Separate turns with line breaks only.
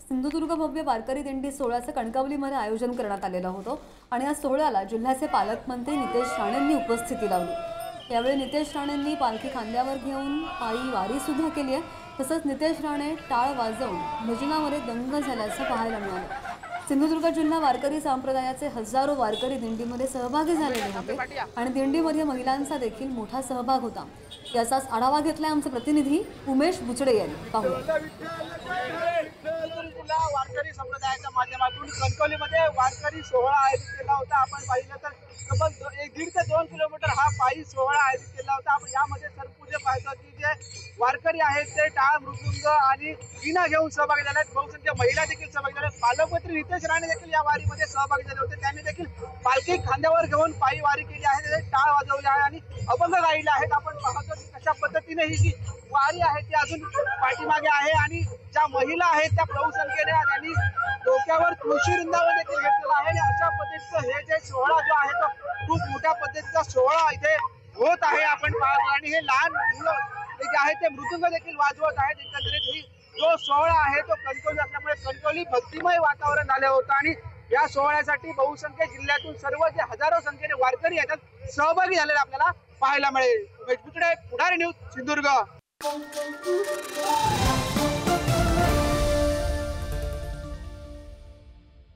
सिंधुदुर्ग भव्य वारकरी दिंडी सोहळ्याचं कणकवलीमध्ये आयोजन करण्यात आलेलं होतं आणि या सोहळ्याला जिल्ह्याचे पालकमंत्री नितेश राणेंनी उपस्थिती लावली। यावेळी नितेश राणेंनी पालखी खांद्यावर घेऊन पायी वारी सुद्धा केली आहे। तसंच नितेश राणे टाळ वाजवून भजनामध्ये दंग झाल्याचं पाहायला मिळालं। सिंधुदुर्ग जिल्हा वारकरी संप्रदायाचे हजारो वारकरी दिंडीमध्ये सहभागी झालेले होते आणि दिंडीमध्ये महिलांचा देखील मोठा सहभाग होता। याचाच आढावा घेतलाय आमचे प्रतिनिधी उमेश बुचडे यांनी। पाहूया।
वारकरी संप्रदायाच्या माध्यमातून कणकवलीमध्ये वारकरी सोहळा आयोजित केला होता। आपण पाहिलं तर तब्बल 1.5 ते 2 किलोमीटर हा पायी सोहळा आयोजित केला होता। आपण यामध्ये सरपूज्य पाहतो की जे वारकरी आहेत ते टाळ मृदुंग आणि वीणा घेऊन सहभागी झाले आहेत। बहुसंख्य महिला देखील सहभागी झाल्या। पालकमंत्री नितेश राणे देखील या वारीमध्ये सहभागी झाले होते। त्यांनी देखील पालखी खांद्यावर घेऊन पायी वारी केली आहे, टाळ वाजवले आहे आणि अभंग गायले आहेत। आपण पाहतो की कशा पद्धतीने ही जी वारी आहे ती अजून पाठीमागे आहे आणि ज्या महिला आहेत त्या बहुसंख्येने त्यांनी डोक्यावर तुळशी वृंदावन देखील घेतलेला आहे आणि अशा पद्धतीचं हे जे सोहळा जो आहे तो खूप मोठ्या पद्धतीचा सोहळा इथे होत आहे। आपण पाहतो आणि हे लहान मुलं जे आहेत ते मृदुंग देखील वाजवत आहेत। एकंदरीत ही जो सोहळा आहे तो कणकवली असल्यामुळे कणकवली भक्तिमय वातावरण झालं होतं आणि या सोहळ्यासाठी बहुसंख्य जिल्ह्यातून सर्व जे हजारो संख्येने वारकरी आहेत सहभागी झालेले आपल्याला पाहायला मिळेल। पुढारी न्यूज सिंधुदुर्ग।